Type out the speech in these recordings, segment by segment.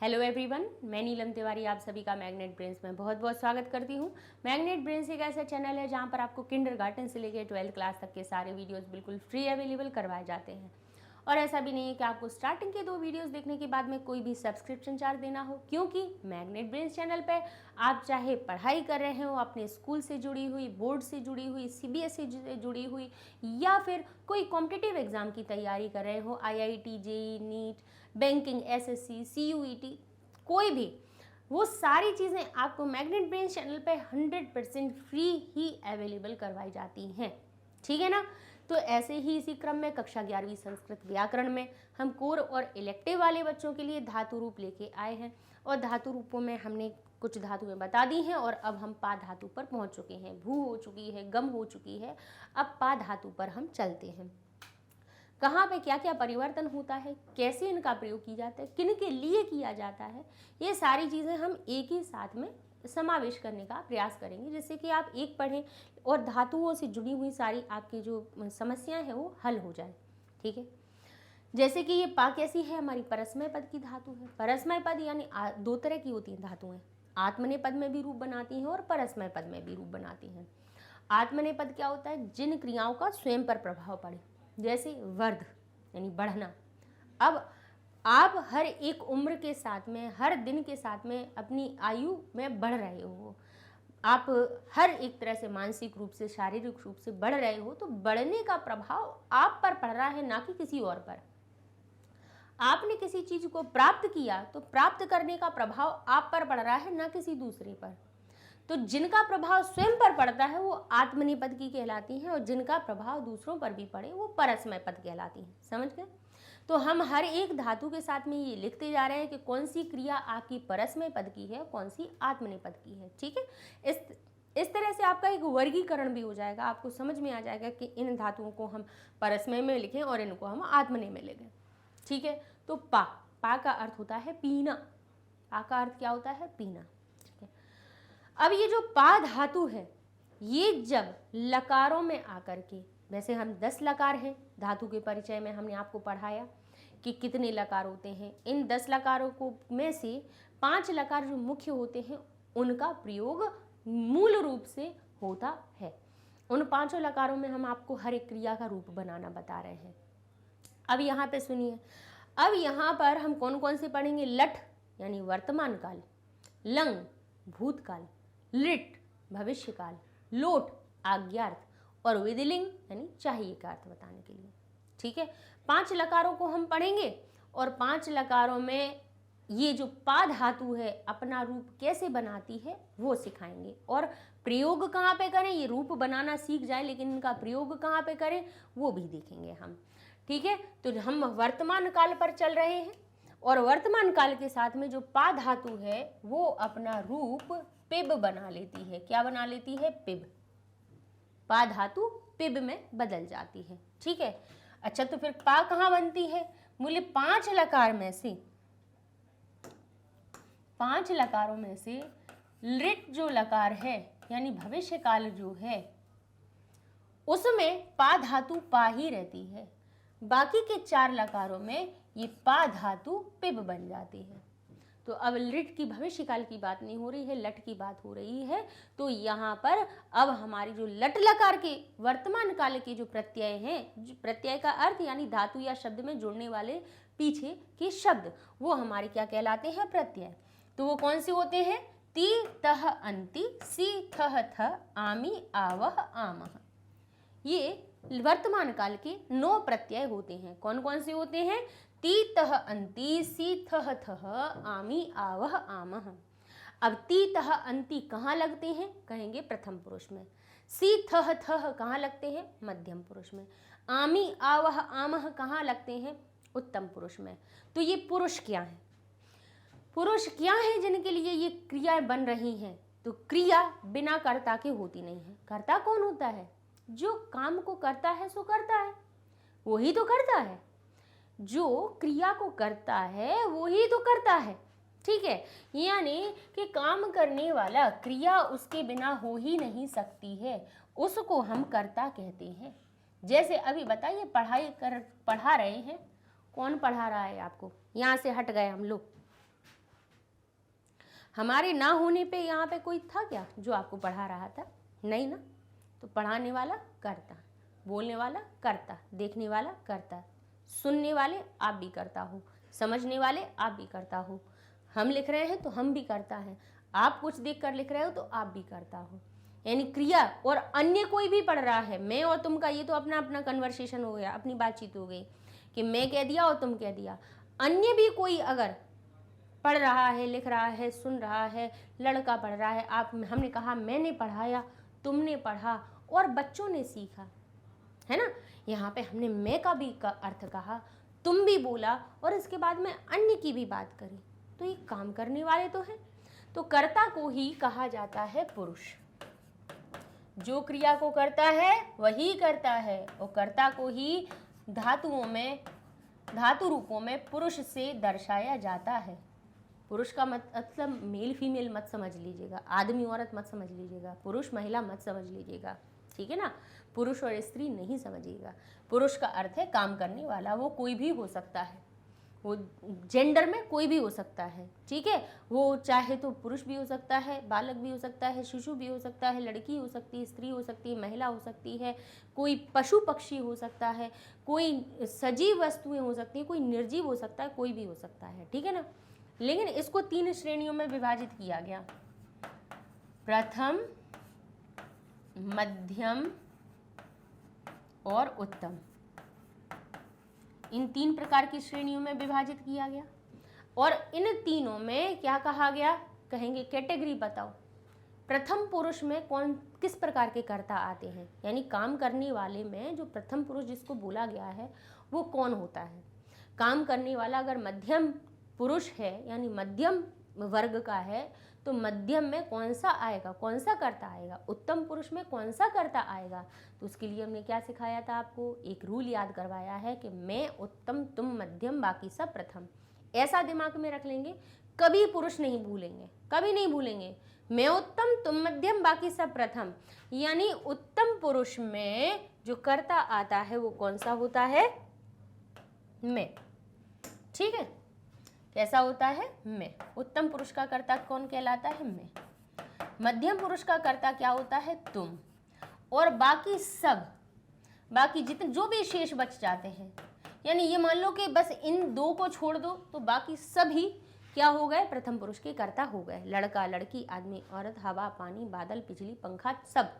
Hello everyone, मैं नीलम तिवारी आप सभी का मैग्नेट ब्रेन्स में बहुत बहुत स्वागत करती हूँ। मैग्नेट ब्रेन्स एक ऐसा चैनल है जहाँ पर आपको किंडरगार्टन से लेकर 12th क्लास तक के सारे वीडियोस बिल्कुल फ्री अवेलेबल करवाए जाते हैं। और ऐसा भी नहीं है कि आपको स्टार्टिंग के 2 वीडियोस देखने के बाद में कोई भी सब्सक्रिप्शन चार्ज देना हो, क्योंकि मैग्नेट ब्रेन्स चैनल पे आप चाहे पढ़ाई कर रहे हो, अपने स्कूल से जुड़ी हुई, बोर्ड से जुड़ी हुई, CBSE से जुड़ी हुई, या फिर कोई कॉम्पिटिटिव एग्जाम की तैयारी कर रहे हो, IIT, JEE, NEET, banking, SSC, CUET, कोई भी, वो सारी चीज़ें आपको मैग्नेट ब्रेन्स चैनल पे 100% फ्री ही अवेलेबल करवाई जाती हैं। ठीक है ना। तो ऐसे ही इसी क्रम में कक्षा 11वीं संस्कृत व्याकरण में हम कोर और इलेक्टिव वाले बच्चों के लिए धातु रूप लेके आए हैं, और धातु रूपों में हमने कुछ धातुएं बता दी हैं और अब हम पा धातु पर पहुंच चुके हैं। भू हो चुकी है, गम हो चुकी है, अब पा धातु पर हम चलते हैं। कहाँ पे क्या क्या परिवर्तन होता है, कैसे इनका प्रयोग किया जाता है, किन के लिए किया जाता है, ये सारी चीज़ें हम एक ही साथ में समावेश करने का प्रयास करेंगे, जिससे कि आप एक पढ़ें और धातुओं से जुड़ी हुई सारी आपकी जो समस्याएं हैं वो हल हो जाए। ठीक है। जैसे कि ये पा कैसी है, हमारी परस्मय पद की धातु है। परस्मय पद यानी 2 तरह की होती हैं धातुएं, आत्मनेय पद में भी रूप बनाती हैं और परस्मय पद में भी रूप बनाती हैं। आत्मनेय पद क्या होता है, जिन क्रियाओं का स्वयं पर प्रभाव पड़े, जैसे वर्ध यानी बढ़ना। अब आप हर एक उम्र के साथ में, हर दिन के साथ में अपनी आयु में बढ़ रहे हो, आप हर एक तरह से मानसिक रूप से, शारीरिक रूप से बढ़ रहे हो, तो बढ़ने का प्रभाव आप पर पड़ रहा है, ना कि किसी और पर। आपने किसी चीज को प्राप्त किया तो प्राप्त करने का प्रभाव आप पर पड़ रहा है, ना किसी दूसरे पर। तो जिनका प्रभाव स्वयं पर पड़ता है वो आत्मनेय पद की कहलाती हैं, और जिनका प्रभाव दूसरों पर भी पड़े वो परस्मय पद कहलाती हैं। समझ गए। तो हम हर एक धातु के साथ में ये लिखते जा रहे हैं कि कौन सी क्रिया आपकी परस्मय पद की है, कौन सी आत्मनेय पद की है। ठीक है। इस तरह से आपका एक वर्गीकरण भी हो जाएगा, आपको समझ में आ जाएगा कि इन धातुओं को हम परस्मय में लिखें और इनको हम आत्मनेय में लिखें। ठीक है। तो पा का अर्थ होता है पीना। पा का अर्थ क्या होता है, पीना। अब ये जो पा धातु है, ये जब लकारों में आकर के, वैसे हम 10 लकार हैं, धातु के परिचय में हमने आपको पढ़ाया कि कितने लकार होते हैं। इन 10 लकारों को में से 5 लकार जो मुख्य होते हैं उनका प्रयोग मूल रूप से होता है। उन 5 लकारों में हम आपको हर एक क्रिया का रूप बनाना बता रहे हैं। अब यहाँ पे सुनिए, अब यहाँ पर हम कौन कौन से पढ़ेंगे। लठ यानी वर्तमान काल, लंग भूतकाल, लिट भविष्यकाल, लोट आज्ञार्थ, और विधिलिंग यानी चाहिए का अर्थ बताने के लिए। ठीक है। 5 लकारों को हम पढ़ेंगे, और 5 लकारों में ये जो पा धातु है अपना रूप कैसे बनाती है वो सिखाएंगे, और प्रयोग कहाँ पे करें, ये रूप बनाना सीख जाए लेकिन इनका प्रयोग कहाँ पे करें वो भी देखेंगे हम। ठीक है। तो हम वर्तमान काल पर चल रहे हैं, और वर्तमान काल के साथ में जो पा धातु है वो अपना रूप पिब बना लेती है। क्या बना लेती है, पिब। पा धातु पिब में बदल जाती है। ठीक है। अच्छा, तो फिर पा कहाँ बनती है, मूल्य 5 लकार में से, 5 लकारों में से लिट जो लकार है यानी भविष्य काल जो है उसमें पा धातु पा ही रहती है। बाकी के 4 लकारों में ये पा धातु पिब बन जाती है। तो अब लिट की भविष्य काल की बात नहीं हो रही है, लट की बात हो रही है। तो यहाँ पर अब हमारी जो लट लकार के वर्तमान काल के जो प्रत्यय हैं, जो प्रत्यय का अर्थ यानी धातु या शब्द में जुड़ने वाले पीछे के शब्द, वो हमारे क्या कहलाते हैं, प्रत्यय। तो वो कौन से होते हैं, ती तह अंति, सी थह थ, आमी आवह आमह। ये वर्तमान काल के 9 प्रत्यय होते हैं। कौन कौन से होते हैं, ती तह अंति, सी थह थह, आमी आवह आमह। अब ती तह अंति कहाँ लगते हैं, कहेंगे प्रथम पुरुष में। सी थह थह कहाँ लगते हैं, मध्यम पुरुष में। आमी आवह आमह कहाँ लगते हैं, उत्तम पुरुष में। तो ये पुरुष क्या है, पुरुष क्या है जिनके लिए ये क्रियाएं बन रही हैं। तो क्रिया बिना कर्ता के होती नहीं है। कर्ता कौन होता है, जो काम को करता है सो करता है, वही तो करता है। जो क्रिया को करता है वही तो करता है। ठीक है। यानी कि काम करने वाला, क्रिया उसके बिना हो ही नहीं सकती है, उसको हम कर्ता कहते हैं। जैसे अभी बताइए, पढ़ा रहे हैं, कौन पढ़ा रहा है आपको, यहाँ से हट गए हम लोग, हमारे ना होने पे यहाँ पे कोई था क्या जो आपको पढ़ा रहा था? नहीं ना। तो पढ़ाने वाला कर्ता, बोलने वाला कर्ता, देखने वाला कर्ता, सुनने वाले आप भी करता हो, समझने वाले आप भी करता हो। हम लिख रहे हैं तो हम भी करता है, आप कुछ देख कर लिख रहे हो तो आप भी करता हो। यानी क्रिया, और अन्य कोई भी पढ़ रहा है, मैं और तुम का ये तो अपना अपना कन्वर्सेशन हो गया, अपनी बातचीत हो गई कि मैं कह दिया और तुम कह दिया। अन्य भी कोई अगर पढ़ रहा है, लिख रहा है, सुन रहा है, लड़का पढ़ रहा है, आप, हमने कहा मैंने पढ़ाया, तुमने पढ़ा और बच्चों ने सीखा, है ना। यहाँ पे हमने मैं का भी अर्थ कहा, तुम भी बोला और इसके बाद में अन्य की भी बात करी, तो ये काम करने वाले तो हैं। तो कर्ता को ही कहा जाता है पुरुष। जो क्रिया को करता है वही करता है, और कर्ता को ही धातुओं में, धातु रूपों में पुरुष से दर्शाया जाता है। पुरुष का मतलब मेल फीमेल मत समझ लीजिएगा, आदमी औरत मत समझ लीजिएगा, पुरुष महिला मत समझ लीजिएगा, ठीक है ना। पुरुष और स्त्री नहीं समझिएगा। पुरुष का अर्थ है काम करने वाला, वो कोई भी हो सकता है, वो जेंडर में कोई भी हो सकता है, ठीक है। वो चाहे तो पुरुष भी हो सकता है, बालक भी हो सकता है, शिशु भी हो सकता है, लड़की हो सकती है, स्त्री हो सकती है, महिला हो सकती है, कोई पशु पक्षी हो सकता है, कोई सजीव वस्तुएं हो सकती है, कोई निर्जीव हो सकता है, कोई भी हो सकता है, ठीक है ना। लेकिन इसको 3 श्रेणियों में विभाजित किया गया, प्रथम, मध्यम और उत्तम। इन 3 प्रकार की श्रेणियों में विभाजित किया गया, और इन तीनों में क्या कहा गया, कहेंगे कैटेगरी बताओ। प्रथम पुरुष में कौन किस प्रकार के कर्ता आते हैं, यानी काम करने वाले में जो प्रथम पुरुष जिसको बोला गया है वो कौन होता है। काम करने वाला अगर मध्यम पुरुष है, यानी मध्यम वर्ग का है, तो मध्यम में कौन सा आएगा, कौन सा कर्ता आएगा, उत्तम पुरुष में कौन सा कर्ता आएगा। तो उसके लिए हमने क्या सिखाया था आपको, एक रूल याद करवाया है कि मैं उत्तम, तुम मध्यम, बाकी सब प्रथम। ऐसा दिमाग में रख लेंगे, कभी पुरुष नहीं भूलेंगे, कभी नहीं भूलेंगे। मैं उत्तम, तुम मध्यम, बाकी सब प्रथम। यानी उत्तम पुरुष में जो कर्ता आता है वो कौन सा होता है, मैं, ठीक है। कैसा होता है, मैं। उत्तम पुरुष का कर्ता कौन कहलाता है, मैं। मध्यम पुरुष का कर्ता क्या होता है, तुम। और बाकी सब, बाकी जितने जो भी शेष बच जाते हैं, यानी ये मान लो कि बस इन 2 को छोड़ दो तो बाकी सभी क्या हो गए, प्रथम पुरुष के कर्ता हो गए। लड़का, लड़की, आदमी, औरत, हवा, पानी, बादल, बिजली, पंखा, सब।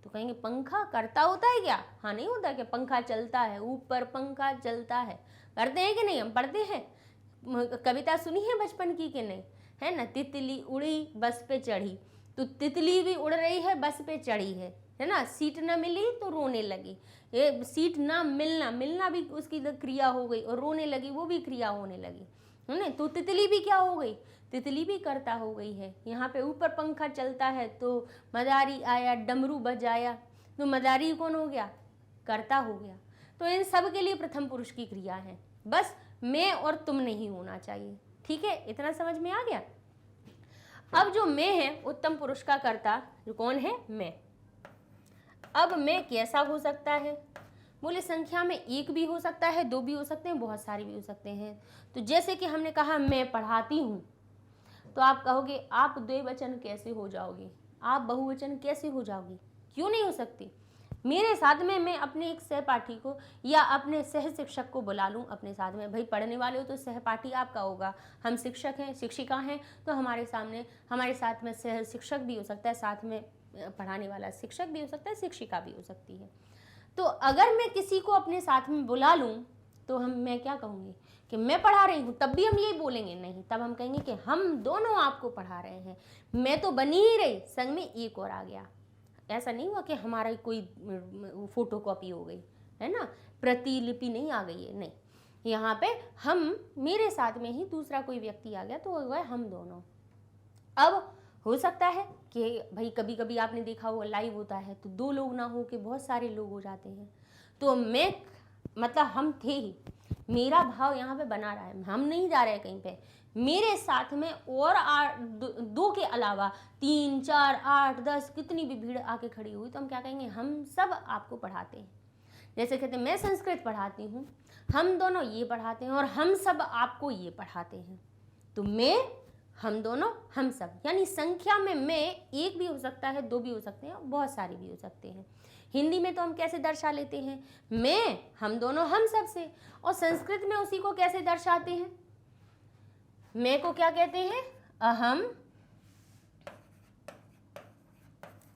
तो कहेंगे पंखा कर्ता होता है क्या, हाँ नहीं होता कि पंखा चलता है, ऊपर पंखा चलता है, करते हैं कि नहीं, हम पढ़ते हैं। कविता सुनी है बचपन की कि नहीं, है ना। तितली उड़ी बस पे चढ़ी, तो तितली भी उड़ रही है, बस पे चढ़ी है ना। सीट ना मिली तो रोने लगी, ये सीट ना मिलना, मिलना भी उसकी क्रिया हो गई, और रोने लगी वो भी क्रिया होने लगी, है ना। तो तितली भी क्या हो गई, तितली भी कर्ता हो गई है। यहाँ पे ऊपर पंखा चलता है तो मदारी आया, डमरू बजाया, तो मदारी कौन हो गया, कर्ता हो गया। तो इन सब के लिए प्रथम पुरुष की क्रिया है, बस मैं और तुम नहीं होना चाहिए, ठीक है। इतना समझ में आ गया। अब जो मैं है, उत्तम पुरुष का कर्ता जो कौन है, मैं। अब मैं कैसा हो सकता है, बोले संख्या में 1 भी हो सकता है, 2 भी हो सकते हैं, बहुत सारे भी हो सकते हैं। तो जैसे कि हमने कहा मैं पढ़ाती हूँ, तो आप कहोगे आप द्विवचन कैसे हो जाओगी, आप बहुवचन कैसे हो जाओगी, क्यों नहीं हो सकती। मेरे साथ में मैं अपने एक सहपाठी को या अपने सह शिक्षक को बुला लूँ अपने साथ में, भाई पढ़ने वाले हो तो सहपाठी आपका होगा, हम शिक्षक हैं, शिक्षिका हैं, तो हमारे साथ में सह शिक्षक भी हो सकता है, साथ में पढ़ाने वाला शिक्षक भी हो सकता है, शिक्षिका भी हो सकती है। तो अगर मैं किसी को अपने साथ में बुला लूँ तो मैं क्या कहूँगी कि मैं पढ़ा रही हूँ, तब भी हम यही बोलेंगे नहीं, तब हम कहेंगे कि हम दोनों आपको पढ़ा रहे हैं, मैं तो बनी ही रही, संग में एक और आ गया। ऐसा नहीं हुआ कि हमारा कोई फोटो कॉपी हो गई, है ना, प्रतिलिपि नहीं आ गई है, नहीं। यहाँ पे हम, मेरे साथ में ही दूसरा कोई व्यक्ति आ गया तो हो गए हम दोनों। अब हो सकता है कि भाई कभी कभी आपने देखा होगा लाइव होता है तो 2 लोग ना हो के बहुत सारे लोग हो जाते हैं, तो मैं मतलब हम थे ही, मेरा भाव यहाँ पे बना रहा है, हम नहीं जा रहे कहीं पे, मेरे साथ में और 2 के अलावा 3, 4, 8, 10 कितनी भी भीड़ आके खड़ी हुई तो हम क्या कहेंगे, हम सब आपको पढ़ाते हैं। जैसे कहते हैं मैं संस्कृत पढ़ाती हूँ, हम दोनों ये पढ़ाते हैं और हम सब आपको ये पढ़ाते हैं। तो मैं, हम दोनों, हम सब, यानी संख्या में मैं एक भी हो सकता है, दो भी हो सकते हैं, बहुत सारे भी हो सकते हैं। हिंदी में तो हम कैसे दर्शा लेते हैं, मैं, हम दोनों, हम सब से। और संस्कृत में उसी को कैसे दर्शाते हैं, मैं को क्या कहते हैं, अहम,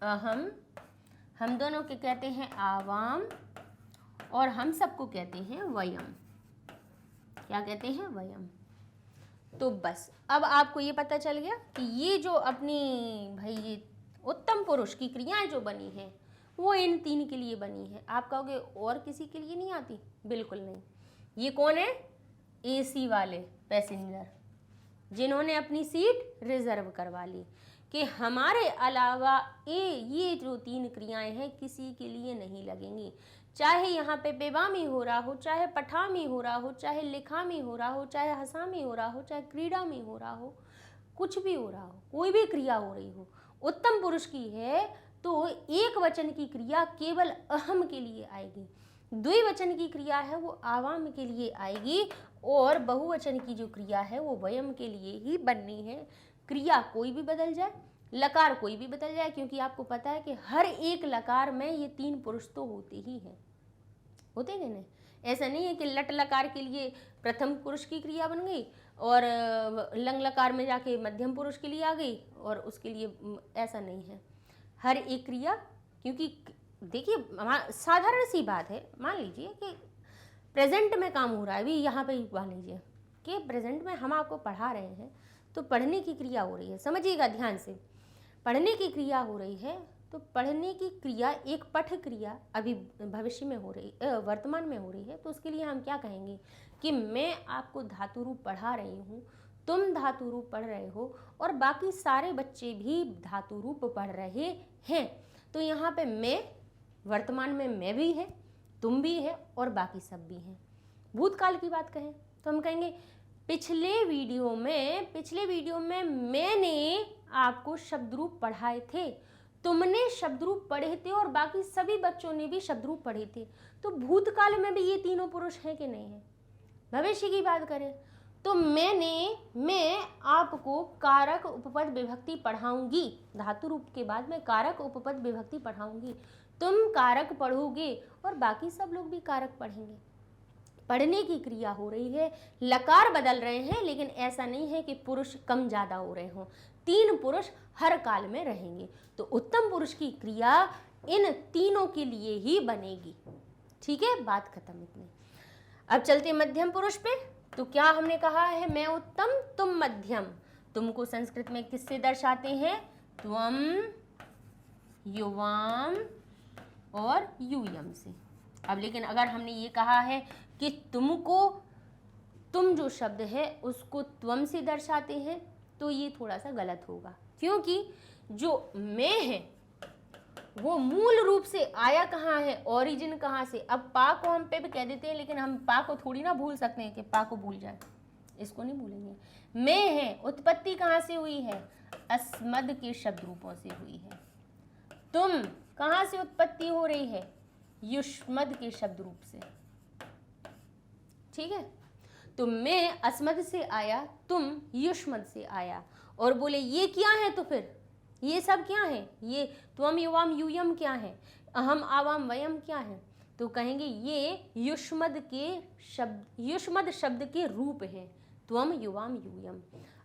अहम, हम दोनों के कहते हैं आवाम, और हम सबको कहते हैं वयम। क्या कहते हैं, वयम। तो बस अब आपको ये पता चल गया कि ये जो अपनी भाई ये उत्तम पुरुष की क्रियाएं जो बनी हैं वो इन तीन के लिए बनी है। आप कहोगे और किसी के लिए नहीं आती, बिल्कुल नहीं। ये कौन है, एसी वाले पैसेंजर जिन्होंने अपनी सीट रिजर्व करवा ली, कि हमारे अलावा ये जो तीन क्रियाएं हैं किसी के लिए नहीं लगेंगी। चाहे यहाँ पे बेबामी हो रहा हो, चाहे पठामी हो रहा हो, चाहे लिखामी हो रहा हो, चाहे हसामी हो रहा हो, चाहे क्रीड़ा में हो रहा हो, कुछ भी हो रहा हो, कोई भी क्रिया हो रही हो, उत्तम पुरुष की है तो एक वचन की क्रिया केवल अहम के लिए आएगी, द्विवचन की क्रिया है वो आवाम के लिए आएगी, और बहुवचन की जो क्रिया है वो वयम के लिए ही बननी है। क्रिया कोई भी बदल जाए, लकार कोई भी बदल जाए, क्योंकि आपको पता है कि हर एक लकार में ये तीन पुरुष तो होते ही हैं, होते हैं ना। ऐसा नहीं है कि लट लकार के लिए प्रथम पुरुष की क्रिया बन गई और लंग लकार में जाके मध्यम पुरुष के लिए आ गई, और उसके लिए ऐसा नहीं है। हर एक क्रिया, क्योंकि देखिए साधारण सी बात है, मान लीजिए कि प्रेजेंट में काम हो रहा है, अभी यहाँ पे मान लीजिए कि प्रेजेंट में हम आपको पढ़ा रहे हैं, तो पढ़ने की क्रिया हो रही है, समझिएगा ध्यान से, पढ़ने की क्रिया हो रही है, तो पढ़ने की क्रिया एक पठ क्रिया अभी भविष्य में हो रही, वर्तमान में हो रही है, तो उसके लिए हम क्या कहेंगे कि मैं आपको धातु रूप पढ़ा रही हूँ, तुम धातु रूप पढ़ रहे हो, और बाकी सारे बच्चे भी धातु रूप पढ़ रहे हैं। तो यहाँ पे मैं, वर्तमान में मैं भी है, तुम भी है, और बाकी सब भी हैं। भूतकाल की बात कहें तो हम कहेंगे पिछले वीडियो में मैंने आपको शब्द रूप पढ़ाए थे, तुमने शब्द रूप पढ़े थे, और बाकी सभी बच्चों ने भी शब्द रूप पढ़े थे। तो भूतकाल में भी ये तीनों पुरुष हैं कि नहीं है। भविष्य की बात करें तो मैं आपको कारक उपपद विभक्ति पढ़ाऊंगी, धातु रूप के बाद में कारक उपपद विभक्ति पढ़ाऊंगी, तुम कारक पढ़ोगे और बाकी सब लोग भी कारक पढ़ेंगे। पढ़ने की क्रिया हो रही है, लकार बदल रहे हैं, लेकिन ऐसा नहीं है कि पुरुष कम ज्यादा हो रहे हों, तीन पुरुष हर काल में रहेंगे। तो उत्तम पुरुष की क्रिया इन तीनों के लिए ही बनेगी। ठीक है, बात खत्म इतनी। अब चलते मध्यम पुरुष पे। तो क्या हमने कहा है, मैं उत्तम तुम मध्यम। तुमको संस्कृत में किससे दर्शाते हैं, त्वम, युवाम और यूयम से। अब लेकिन अगर हमने ये कहा है कि तुमको, तुम जो शब्द है उसको त्वम से दर्शाते हैं, तो ये थोड़ा सा गलत होगा, क्योंकि जो मैं है वो मूल रूप से आया कहाँ है, ओरिजिन कहाँ से। अब पा को हम पे भी कह देते हैं, लेकिन हम पा को थोड़ी ना भूल सकते हैं कि पा को भूल जाए, इसको नहीं भूलेंगे। मैं है, उत्पत्ति कहाँ से हुई है, अस्मद के शब्द रूपों से हुई है। तुम कहाँ से उत्पत्ति हो रही है, युष्मद के शब्द रूप से। ठीक है, तो मैं अस्मद से आया, तुम युष्मद से आया, और बोले ये क्या है, तो फिर ये सब क्या है, ये त्वम युवाम यूयम क्या है, अहम आवाम वयम क्या है, तो कहेंगे ये युष्मद के शब्द, युष्मद शब्द के रूप हैं, त्वम युवाम यूयम।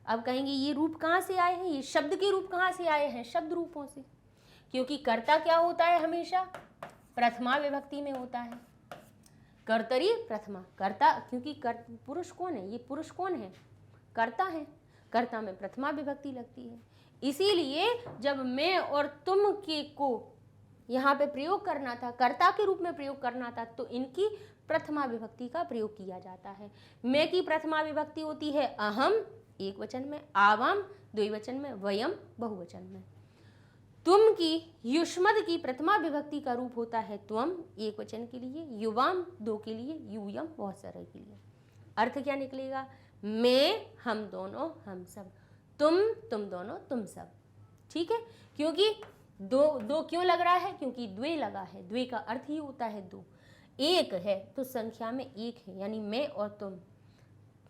अब कहेंगे ये रूप कहाँ से आए हैं, ये शब्द के रूप कहाँ से आए हैं, शब्द रूपों से, क्योंकि कर्ता क्या होता है, हमेशा प्रथमा विभक्ति में होता है, कर्तरी प्रथमा, कर्ता, क्योंकि पुरुष कौन है, ये पुरुष कौन है, कर्ता है, कर्ता में प्रथमा विभक्ति लगती है। इसीलिए जब मैं और तुम के को यहाँ पे प्रयोग करना था, कर्ता के रूप में प्रयोग करना था, तो इनकी प्रथमा विभक्ति का प्रयोग किया जाता है। मैं की प्रथमा विभक्ति होती है अहम एक वचन में, आवाम द्विवचन में, वयम बहुवचन में। तुम की युष्मद की प्रथमा विभक्ति का रूप होता है त्वम एक वचन के लिए, युवाम दो के लिए, यूयम बहुत सारे के लिए। अर्थ क्या निकलेगा, मैं, हम दोनों, हम सब, तुम दोनों, तुम सब। ठीक है, क्योंकि दो क्यों लग रहा है, क्योंकि द्वे लगा है, द्वे का अर्थ ही होता है दो। एक है तो संख्या में एक है, यानी मैं और तुम,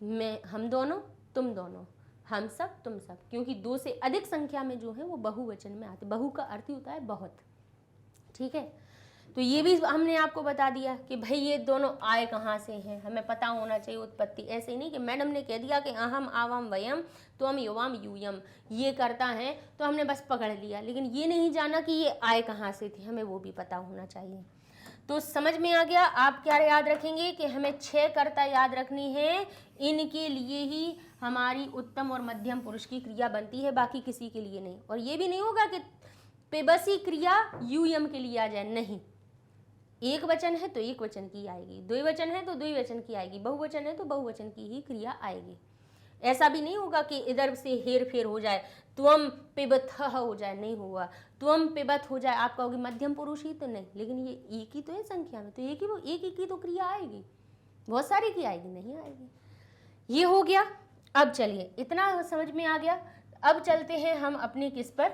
मैं, हम दोनों, तुम दोनों, हम सब, तुम सब, क्योंकि 2 से अधिक संख्या में जो है वो बहुवचन में आते। बहु का अर्थ ही होता है बहुत। ठीक है, तो ये भी हमने आपको बता दिया कि भाई ये दोनों आए कहाँ से हैं, हमें पता होना चाहिए उत्पत्ति। ऐसे ही नहीं कि मैडम ने कह दिया कि अहम आवाम वयम त्वम युवाम यूयम, ये करता है तो हमने बस पकड़ लिया, लेकिन ये नहीं जाना कि ये आए कहाँ से थे, हमें वो भी पता होना चाहिए। तो समझ में आ गया। आप क्या याद रखेंगे कि हमें 6 कर्ता याद रखनी है, इनके लिए ही हमारी उत्तम और मध्यम पुरुष की क्रिया बनती है, बाकी किसी के लिए नहीं। और ये भी नहीं होगा कि पेबसी क्रिया यूयम के लिए आ जाए, नहीं। एक वचन है तो एक वचन की आएगी, द्विवचन है तो द्विवचन की आएगी, बहुवचन है तो बहुवचन की ही क्रिया आएगी। ऐसा भी नहीं होगा कि इधर से हेर फेर हो जाए, त्वम पिबथ हो जाए, नहीं होगा। त्वम पिबथ हो जाए, आप कहोगे मध्यम पुरुष ही तो नहीं, लेकिन ये एक ही तो है संख्या में, तो एक ही की तो क्रिया आएगी, बहुत सारी की आएगी, नहीं आएगी। ये हो गया। अब चलिए, इतना समझ में आ गया। अब चलते हैं हम अपने किस पर,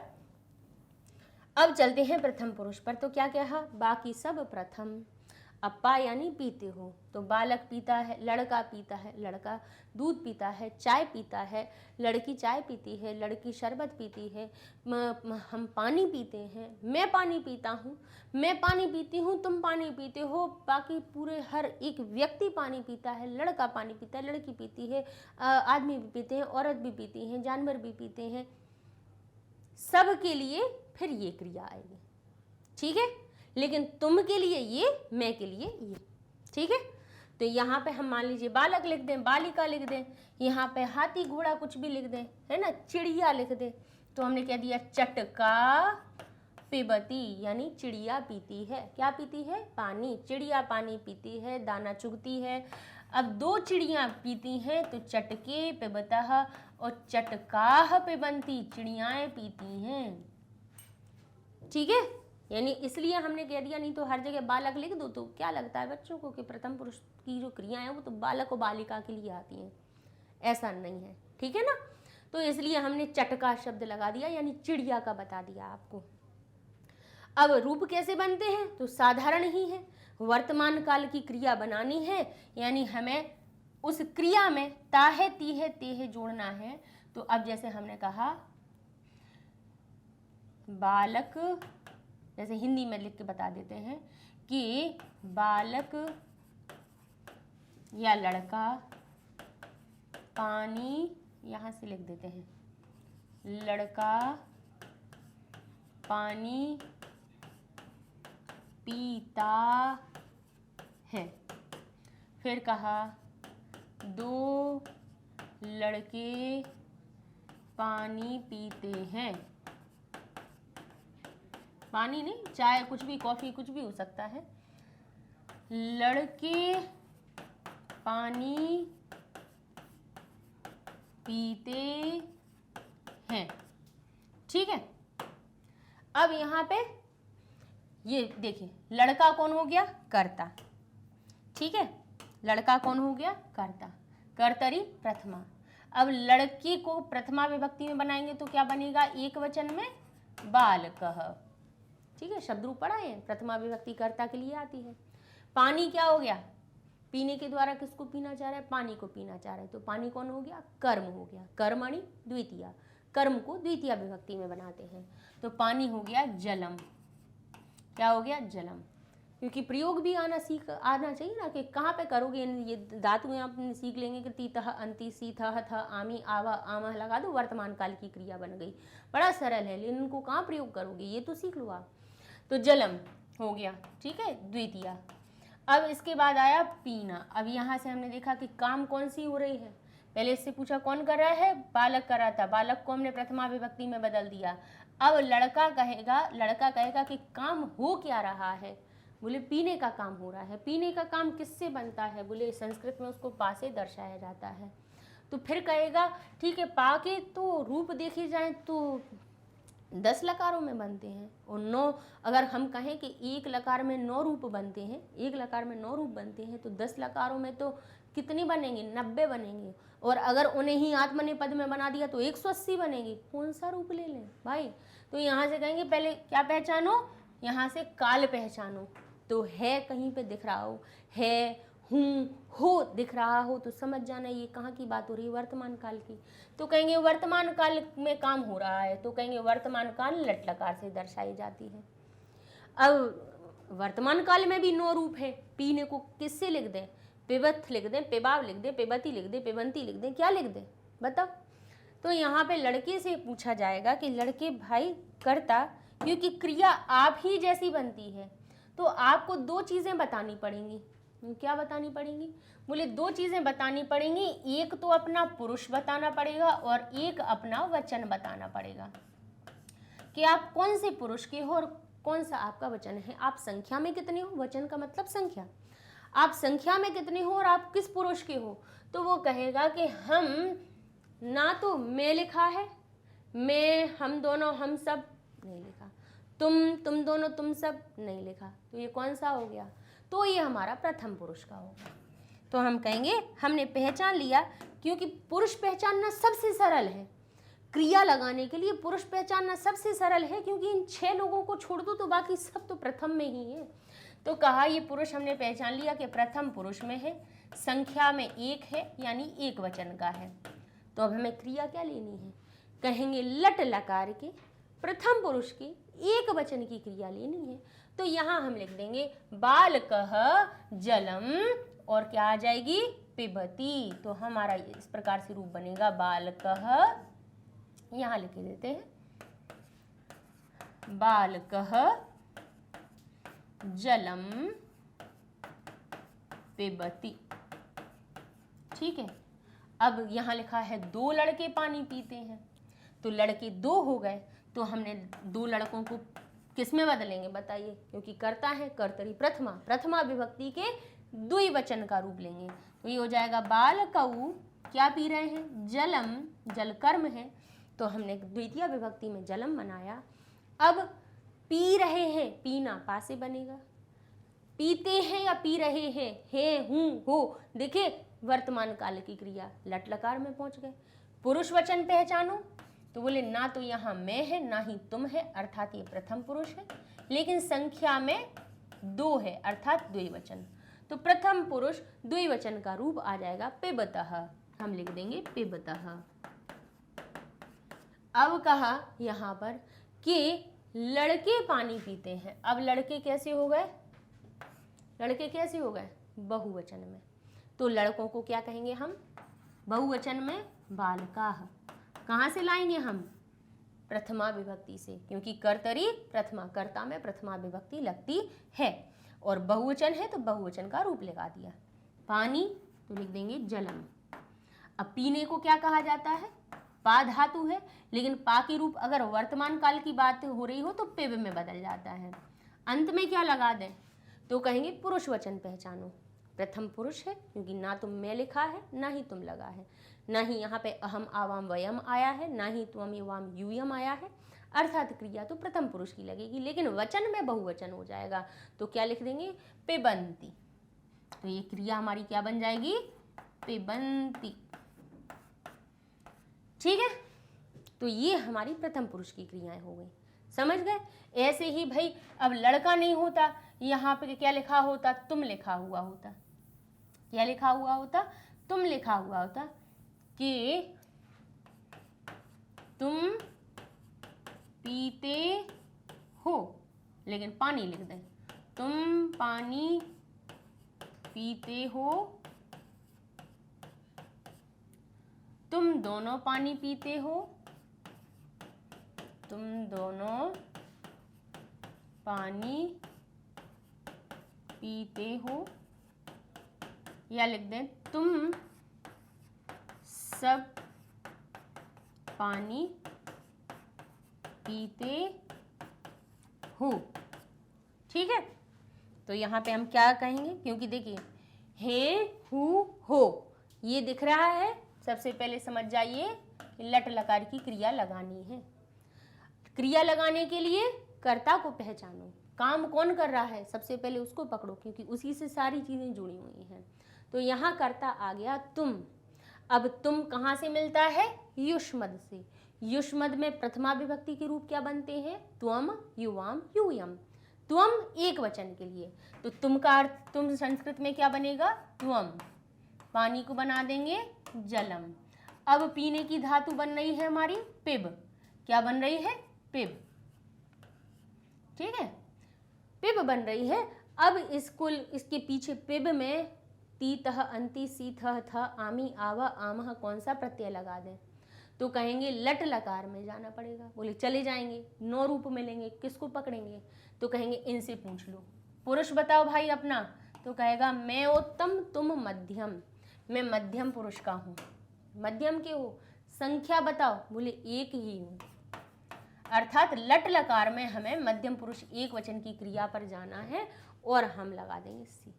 अब चलते हैं प्रथम पुरुष पर। तो क्या कहा, बाकी सब प्रथम। अप्पा यानी पीते हो, तो बालक पीता है, लड़का पीता है, लड़का दूध पीता है, चाय पीता है, लड़की चाय पीती है, लड़की शरबत पीती है, हम पानी पीते हैं, मैं पानी पीता हूँ, मैं पानी पीती हूँ, तुम पानी पीते हो, बाकी पूरे हर एक व्यक्ति पानी पीता है, लड़का पानी पीता है, लड़की पीती है, आदमी भी पीते हैं, औरत भी पीती हैं, जानवर भी पीते हैं, सब के लिए फिर ये क्रिया आएगी। ठीक है, लेकिन तुम के लिए ये, मैं के लिए ये। ठीक है, तो यहाँ पे हम मान लीजिए बालक लिख दें, बालिका लिख दें, यहाँ पे हाथी घोड़ा कुछ भी लिख दें, है ना, चिड़िया लिख दें, तो हमने कह दिया चटका पिबती, यानी चिड़िया पीती है। क्या पीती है, पानी। चिड़िया पानी पीती है, दाना चुगती है। अब 2 चिड़ियाँ पीती हैं तो चटके पिबतः और चटकाह पिबंती, चिड़ियाएँ पीती हैं। ठीक है, यानी इसलिए हमने कह दिया, नहीं तो हर जगह बालक लिख दो तो क्या लगता है बच्चों को कि प्रथम पुरुष की जो क्रियाएं हैं वो तो बालक और बालिका के लिए आती हैं, ऐसा नहीं है। ठीक है ना, तो इसलिए हमने चटका शब्द लगा दिया, यानी चिड़िया का बता दिया आपको। अब रूप कैसे बनते हैं, तो साधारण ही है, वर्तमान काल की क्रिया बनानी है, यानी हमें उस क्रिया में ताहे तीहे तेहे जोड़ना है। तो अब जैसे हमने कहा बालक, जैसे हिंदी में लिख के बता देते हैं कि बालक या लड़का पानी, यहाँ से लिख देते हैं, लड़का पानी पीता है। फिर कहा 2 लड़के पानी पीते हैं, पानी नहीं, चाय, कुछ भी, कॉफी, कुछ भी हो सकता है। लड़के पानी पीते हैं। ठीक है, अब यहाँ पे ये देखिए, लड़का कौन हो गया, कर्ता। ठीक है, लड़का कौन हो गया, कर्ता, कर्तरी प्रथमा। अब लड़की को प्रथमा विभक्ति में बनाएंगे तो क्या बनेगा, एक वचन में बालकः। ठीक है, शब्द रूप पढ़ा है, प्रथमा विभक्ति कर्ता के लिए आती है। पानी क्या हो गया, पीने के द्वारा किसको पीना चाह रहा है, पानी को पीना चाह रहा है, तो पानी कौन हो गया, कर्म हो गया, कर्मणि द्वितीया, कर्म को द्वितीय विभक्ति में बनाते हैं, तो पानी हो गया जलम। क्या हो गया, जलम, क्योंकि प्रयोग भी आना चाहिए ना, कि कहाँ पे करोगे। ये धातुएं आप सीख लेंगे कि तीतः अंति सीथः थ आमी आवा आमह लगा दो, वर्तमान काल की क्रिया बन गई, बड़ा सरल है, लेकिन इनको कहाँ प्रयोग करोगे, ये तो सीख लो आप। तो जलम हो गया, ठीक है, द्वितीया। अब इसके बाद आया पीना। अब यहाँ से हमने देखा कि काम कौन सी हो रही है, पहले इससे पूछा कौन कर रहा है, बालक कर रहा था, बालक को हमने प्रथमा विभक्ति में बदल दिया। अब लड़का कहेगा कि काम हो क्या रहा है, बोले पीने का काम हो रहा है। पीने का काम किससे बनता है, बोले संस्कृत में उसको पा से दर्शाया जाता है। तो फिर कहेगा ठीक है, पा के तो रूप देखे जाए तो 10 लकारों में बनते हैं, और 9, अगर हम कहें कि एक लकार में 9 रूप बनते हैं, एक लकार में 9 रूप बनते हैं, तो 10 लकारों में तो कितनी बनेंगे, 90 बनेंगे। और अगर उन्हें ही आत्मनेपद में बना दिया तो 180 बनेंगे। कौन सा रूप ले लें भाई, तो यहाँ से कहेंगे पहले क्या पहचानो, यहाँ से काल पहचानो। तो है कहीं पे दिख रहा हो, है, हूँ, हो दिख रहा हो तो समझ जाना ये कहाँ की बात हो रही है, वर्तमान काल की। तो कहेंगे वर्तमान काल में काम हो रहा है, तो कहेंगे वर्तमान काल लट लकार से दर्शाई जाती है। अब वर्तमान काल में भी 9 रूप है, पीने को किससे लिख दें, पिबत लिख दें, पिबाव लिख दें, पिबती लिख दें, पिबंती लिख दें, क्या लिख दें बताओ। तो यहाँ पे लड़के से पूछा जाएगा कि लड़के भाई कर्ता, क्योंकि क्रिया आप ही जैसी बनती है तो आपको 2 चीज़ें बतानी पड़ेंगी। क्या बतानी पड़ेंगी, बोले 2 चीज़ें बतानी पड़ेंगी, एक तो अपना पुरुष बताना पड़ेगा और एक अपना वचन बताना पड़ेगा कि आप कौन से पुरुष के हो और कौन सा आपका वचन है। आप संख्या में कितने हो, वचन का मतलब संख्या, आप संख्या में कितने हो और आप किस पुरुष के हो। तो वो कहेगा कि हम, ना तो मैं लिखा है, मैं, हम दोनों, हम सब नहीं लिखा, तुम दोनों, तुम सब नहीं लिखा, तो ये कौन सा हो गया, तो ये हमारा प्रथम पुरुष का होगा। तो हम कहेंगे हमने पहचान लिया, क्योंकि पुरुष पहचानना सबसे सरल है, क्रिया लगाने के लिए पुरुष पहचानना सबसे सरल है, क्योंकि इन 6 लोगों को छोड़ दो तो बाकी सब तो प्रथम में ही है। तो कहा ये पुरुष हमने पहचान लिया कि प्रथम पुरुष में है, संख्या में 1 है, यानी एक वचन का है। तो अब हमें क्रिया क्या लेनी है, कहेंगे लट लकार के प्रथम पुरुष की एक वचन की क्रिया लेनी है। तो यहाँ हम लिख देंगे बालकः जलम, और क्या आ जाएगी, पिबती। तो हमारा इस प्रकार से रूप बनेगा बालकः, यहाँ लिख देते हैं बालकः जलम पिबती। ठीक है, अब यहाँ लिखा है 2 लड़के पानी पीते हैं, तो लड़के 2 हो गए, तो हमने 2 लड़कों को किस में बदलेंगे बताइए, क्योंकि कर्ता है, कर्तरी प्रथमा, प्रथमा विभक्ति के द्विवचन का रूप लेंगे। तो ये हो जाएगा बालकऊ, क्या पी रहे हैं, जलम, जल कर्म है, तो हमने द्वितीय विभक्ति में जलम बनाया। अब पी रहे हैं, पीना पा से बनेगा, पीते हैं या पी रहे हैं, हूँ, हो, देखिए वर्तमान काल की क्रिया लट लकार में पहुंच गए। पुरुष वचन पहचानो, तो बोले ना तो यहाँ मैं है ना ही तुम है, अर्थात ये प्रथम पुरुष है, लेकिन संख्या में 2 है अर्थात द्विवचन, तो प्रथम पुरुष द्विवचन का रूप आ जाएगा पिबतः, हम लिख देंगे पिबतः। अब कहा यहाँ पर कि लड़के पानी पीते हैं, अब लड़के कैसे हो गए, लड़के कैसे हो गए, बहुवचन में, तो लड़कों को क्या कहेंगे हम, बहुवचन में बालकाः। कहाँ से लाएंगे हम, प्रथमा विभक्ति से, क्योंकि कर्तरी प्रथमा, कर्ता में प्रथमा विभक्ति लगती है, और बहुवचन है तो बहुवचन का रूप लगा दिया। पानी तो लिख देंगे जलम। अब पीने को क्या कहा जाता है, पा धातु है, लेकिन पा की रूप अगर वर्तमान काल की बात हो रही हो तो पिब में बदल जाता है। अंत में क्या लगा दें, तो कहेंगे पुरुष वचन पहचानो, प्रथम पुरुष है, क्योंकि ना तो मैं लिखा है ना ही तुम लगा है, ना ही यहाँ पे अहम आवाम वयम आया है, ना ही त्वम युवाम यूयम आया है, अर्थात क्रिया तो प्रथम पुरुष की लगेगी, लेकिन वचन में बहुवचन हो जाएगा, तो क्या लिख देंगे पिबंती। तो ये क्रिया हमारी क्या बन जाएगी, पिबंती। ठीक है, तो ये हमारी प्रथम पुरुष की क्रियाएं हो गई, समझ गए। ऐसे ही भाई अब लड़का नहीं होता, यहाँ पे क्या लिखा होता, तुम लिखा हुआ होता, क्या लिखा हुआ होता, तुम लिखा हुआ होता कि तुम पीते हो, लेकिन पानी लिख दें, तुम पानी पीते हो, तुम दोनों पानी पीते हो, तुम दोनों पानी पीते हो, या लिख दें तुम सब पानी पीते हो। ठीक है, तो यहाँ पे हम क्या कहेंगे, क्योंकि देखिए हे हु हो ये दिख रहा है, सबसे पहले समझ जाइए कि लट लकार की क्रिया लगानी है। क्रिया लगाने के लिए कर्ता को पहचानो, काम कौन कर रहा है सबसे पहले उसको पकड़ो, क्योंकि उसी से सारी चीजें जुड़ी हुई हैं। तो यहाँ कर्ता आ गया तुम। अब तुम कहाँ से मिलता है, युष्मद से। युष्मद में प्रथमा विभक्ति के रूप क्या बनते हैं, त्वम युवाम यूयम। त्वम एक वचन के लिए, तो तुम का अर्थ तुम संस्कृत में क्या बनेगा? त्वम। पानी को बना देंगे जलम। अब पीने की धातु बन रही है हमारी पिब। क्या बन रही है? पिब। ठीक है, पिब बन रही है। अब इसके पीछे पिब में तीतः अंति सीथः थ आमी आवा आमह कौन सा प्रत्यय लगा दें? तो कहेंगे लट लकार में जाना पड़ेगा। बोले चले जाएंगे, 9 रूप मिलेंगे, किसको पकड़ेंगे? तो कहेंगे इनसे पूछ लो। पुरुष बताओ भाई अपना, तो कहेगा मैं उत्तम तुम मध्यम। मैं मध्यम पुरुष का हूँ। मध्यम के हो? संख्या बताओ। बोले एक ही हूँ। अर्थात लट लकार में हमें मध्यम पुरुष एक वचन की क्रिया पर जाना है और हम लगा देंगे सी,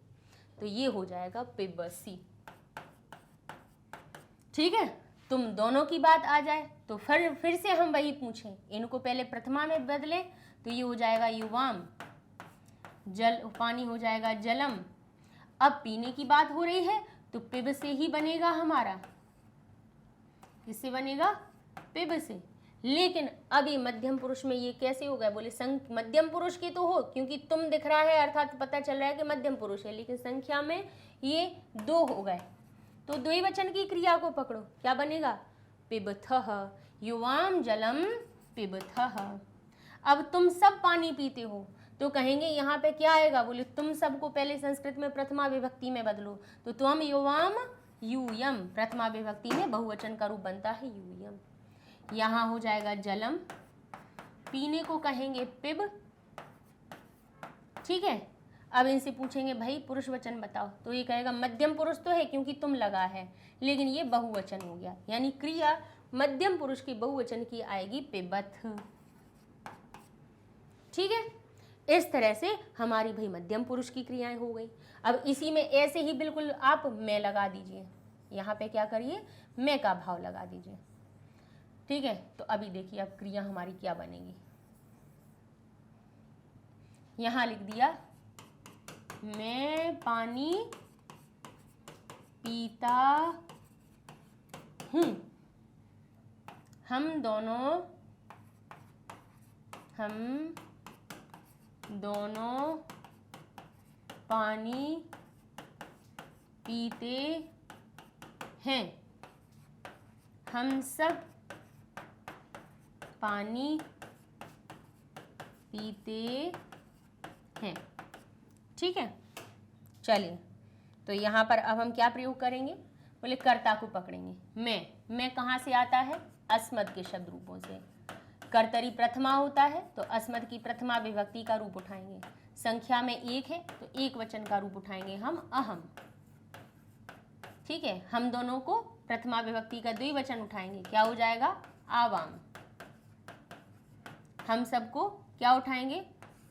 तो ये हो जाएगा पिबसी। ठीक है, तुम दोनों की बात आ जाए तो फिर से हम वही पूछें, इनको पहले प्रथमा में बदलें तो ये हो जाएगा युवाम, जल पानी हो जाएगा जलम। अब पीने की बात हो रही है तो पिब से ही बनेगा हमारा। किससे बनेगा? पिब से। लेकिन अब ये मध्यम पुरुष में ये कैसे हो गया? बोले मध्यम पुरुष के तो हो, क्योंकि तुम दिख रहा है अर्थात पता चल रहा है कि मध्यम पुरुष है, लेकिन संख्या में ये 2 हो गए। तो द्विवचन की क्रिया को पकड़ो, क्या बनेगा? पिबथः, युवाम जलम पिबथः। अब तुम सब पानी पीते हो तो कहेंगे यहाँ पे क्या आएगा? बोले तुम सबको पहले संस्कृत में प्रथमा विभक्ति में बदलो, तो त्वम युवाम यूयम। प्रथमा विभक्ति में बहुवचन का रूप बनता है यूयम। यहाँ हो जाएगा जलम, पीने को कहेंगे पिब। ठीक है, अब इनसे पूछेंगे भाई पुरुष वचन बताओ, तो ये कहेगा मध्यम पुरुष तो है क्योंकि तुम लगा है, लेकिन ये बहुवचन हो गया, यानी क्रिया मध्यम पुरुष की बहुवचन की आएगी पिबथ। ठीक है, इस तरह से हमारी भाई मध्यम पुरुष की क्रियाएं हो गई। अब इसी में ऐसे ही बिल्कुल आप मैं लगा दीजिए, यहाँ पे क्या करिए? मैं का भाव लगा दीजिए। ठीक है, तो अभी देखिए अब क्रिया हमारी क्या बनेगी। यहाँ लिख दिया मैं पानी पीता हूँ। हम दोनों पानी पीते हैं। हम सब पानी पीते हैं। ठीक है, चलिए तो यहाँ पर अब हम क्या प्रयोग करेंगे? बोले कर्ता को पकड़ेंगे। मैं कहाँ से आता है? अस्मद के शब्द रूपों से। कर्तरी प्रथमा होता है तो अस्मद की प्रथमा विभक्ति का रूप उठाएंगे। संख्या में 1 है तो एक वचन का रूप उठाएंगे हम अहम। ठीक है, हम दोनों को प्रथमा विभक्ति का द्विवचन उठाएंगे, क्या हो जाएगा? आवाम। हम सबको क्या उठाएंगे?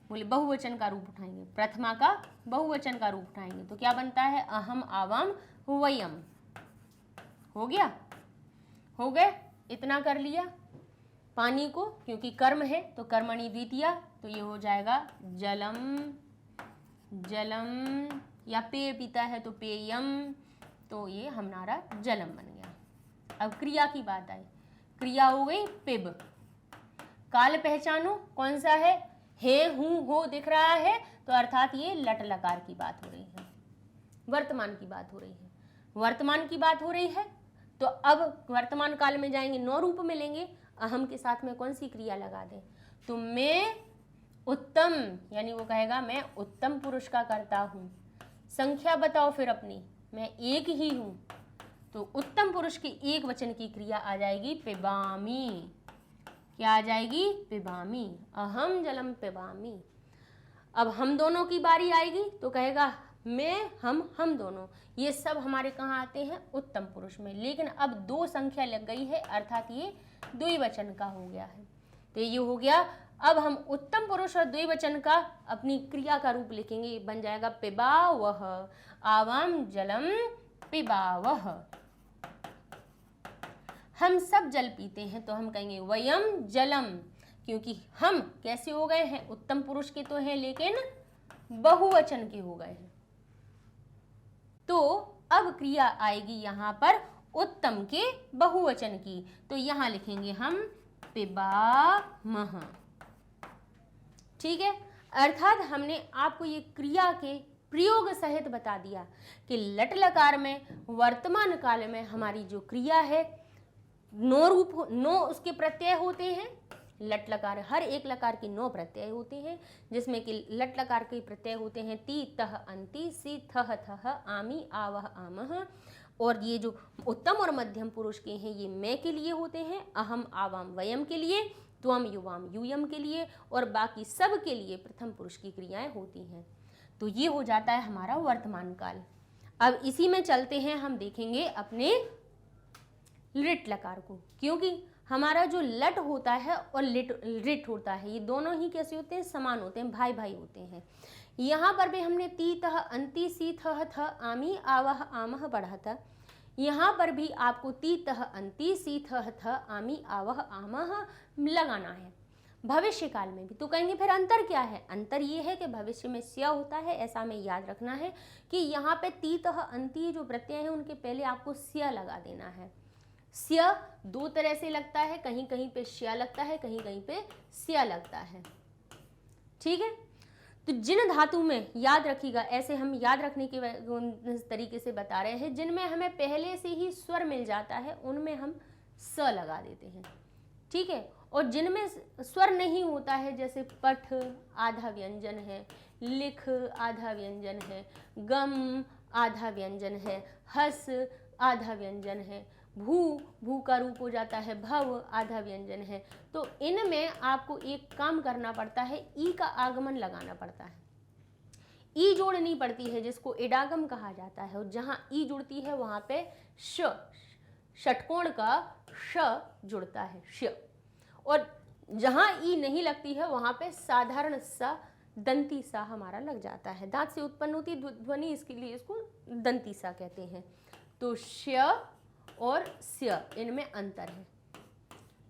बोले बहुवचन का रूप उठाएंगे, प्रथमा का बहुवचन का रूप उठाएंगे, तो क्या बनता है? अहम आवाम वयम। हो गया? हो गए? इतना कर लिया। पानी को क्योंकि कर्म है तो कर्मणि द्वितीया, तो ये हो जाएगा जलम जलम, या पेय पीता है तो पेयम, तो ये हमारा जलम बन गया। अब क्रिया की बात आई, क्रिया हो गई पिब। काल पहचानो कौन सा है? हूँ हो दिख रहा है तो अर्थात ये लट लकार की बात हो रही है, वर्तमान की बात हो रही है। वर्तमान की बात हो रही है तो अब वर्तमान काल में जाएंगे, 9 रूप मिलेंगे। अहम के साथ में कौन सी क्रिया लगा दें? तो मैं उत्तम, यानी वो कहेगा मैं उत्तम पुरुष का करता हूँ। संख्या बताओ फिर अपनी, मैं एक ही हूँ, तो उत्तम पुरुष की एक वचन की क्रिया आ जाएगी पिबामी। क्या आ जाएगी? पिबामी। अहम जलम पिबामी। अब हम दोनों की बारी आएगी तो कहेगा मैं हम दोनों। ये सब हमारे कहाँ आते हैं? उत्तम पुरुष में। लेकिन अब 2 संख्या लग गई है अर्थात ये द्विवचन का हो गया है, तो ये हो गया। अब हम उत्तम पुरुष और द्विवचन का अपनी क्रिया का रूप लिखेंगे, बन जाएगा पिबावह। आवाम जलम पिबावह। हम सब जल पीते हैं तो हम कहेंगे वयम जलम, क्योंकि हम कैसे हो गए हैं? उत्तम पुरुष के तो हैं लेकिन बहुवचन के हो गए हैं। तो अब क्रिया आएगी यहाँ पर उत्तम के बहुवचन की, तो यहाँ लिखेंगे हम पिबामह। ठीक है, अर्थात हमने आपको ये क्रिया के प्रयोग सहित बता दिया कि लट लकार में वर्तमान काल में हमारी जो क्रिया है नो रूप, नो उसके प्रत्यय होते हैं। लट लकार, हर एक लकार के 9 प्रत्यय होते हैं, जिसमें कि लट लकार के प्रत्यय होते हैं ती तह अंति, सी थह थह, आमी आवह आमह। और ये जो उत्तम और मध्यम पुरुष के हैं ये मैं के लिए होते हैं, अहम आवाम वयम के लिए, त्वम युवाम यूयम के लिए, और बाकी सब के लिए प्रथम पुरुष की क्रियाएं होती हैं। तो ये हो जाता है हमारा वर्तमान काल। अब इसी में चलते हैं, हम देखेंगे अपने लिट लकार को, क्योंकि हमारा जो लट होता है और लिट होता है ये दोनों ही कैसे होते हैं, समान होते हैं, भाई भाई होते हैं। यहाँ पर भी हमने ती तह अंति, सी थह थ, आमी आवह आमह पढ़ा था। यहाँ पर भी आपको ती तह अंति, सी थह थ, आमी आवह आमह लगाना है भविष्य काल में भी। तो कहेंगे फिर अंतर क्या है? अंतर ये है कि भविष्य में स्या होता है, ऐसा हमें याद रखना है कि यहाँ पे ती तह अंति जो प्रत्यय है उनके पहले आपको स्या लगा देना है। स्या 2 तरह से लगता है, कहीं कहीं पे श्या लगता है, कहीं कहीं पे स्या लगता है। ठीक है, तो जिन धातु में याद रखिएगा, ऐसे हम याद रखने के तरीके से बता रहे हैं, जिनमें हमें पहले से ही स्वर मिल जाता है उनमें हम स लगा देते हैं। ठीक है, और जिनमें स्वर नहीं होता है, जैसे पठ आधा व्यंजन है, लिख आधा व्यंजन है, गम आधा व्यंजन है, हस आधा व्यंजन है, भू का रूप हो जाता है, भव आधा व्यंजन है, तो इनमें आपको एक काम करना पड़ता है, ई का आगमन लगाना पड़ता है, ई जोड़नी पड़ती है, जिसको इडागम कहा जाता है। और जहाँ ई जुड़ती है वहाँ पे श, षटकोण का श जुड़ता है, श। और जहाँ ई नहीं लगती है वहाँ पे साधारण सा, दंती सा हमारा लग जाता है। दांत से उत्पन्न होती ध्वनि, इसके लिए इसको दंती सा कहते हैं। तो श और स्य इनमें अंतर है,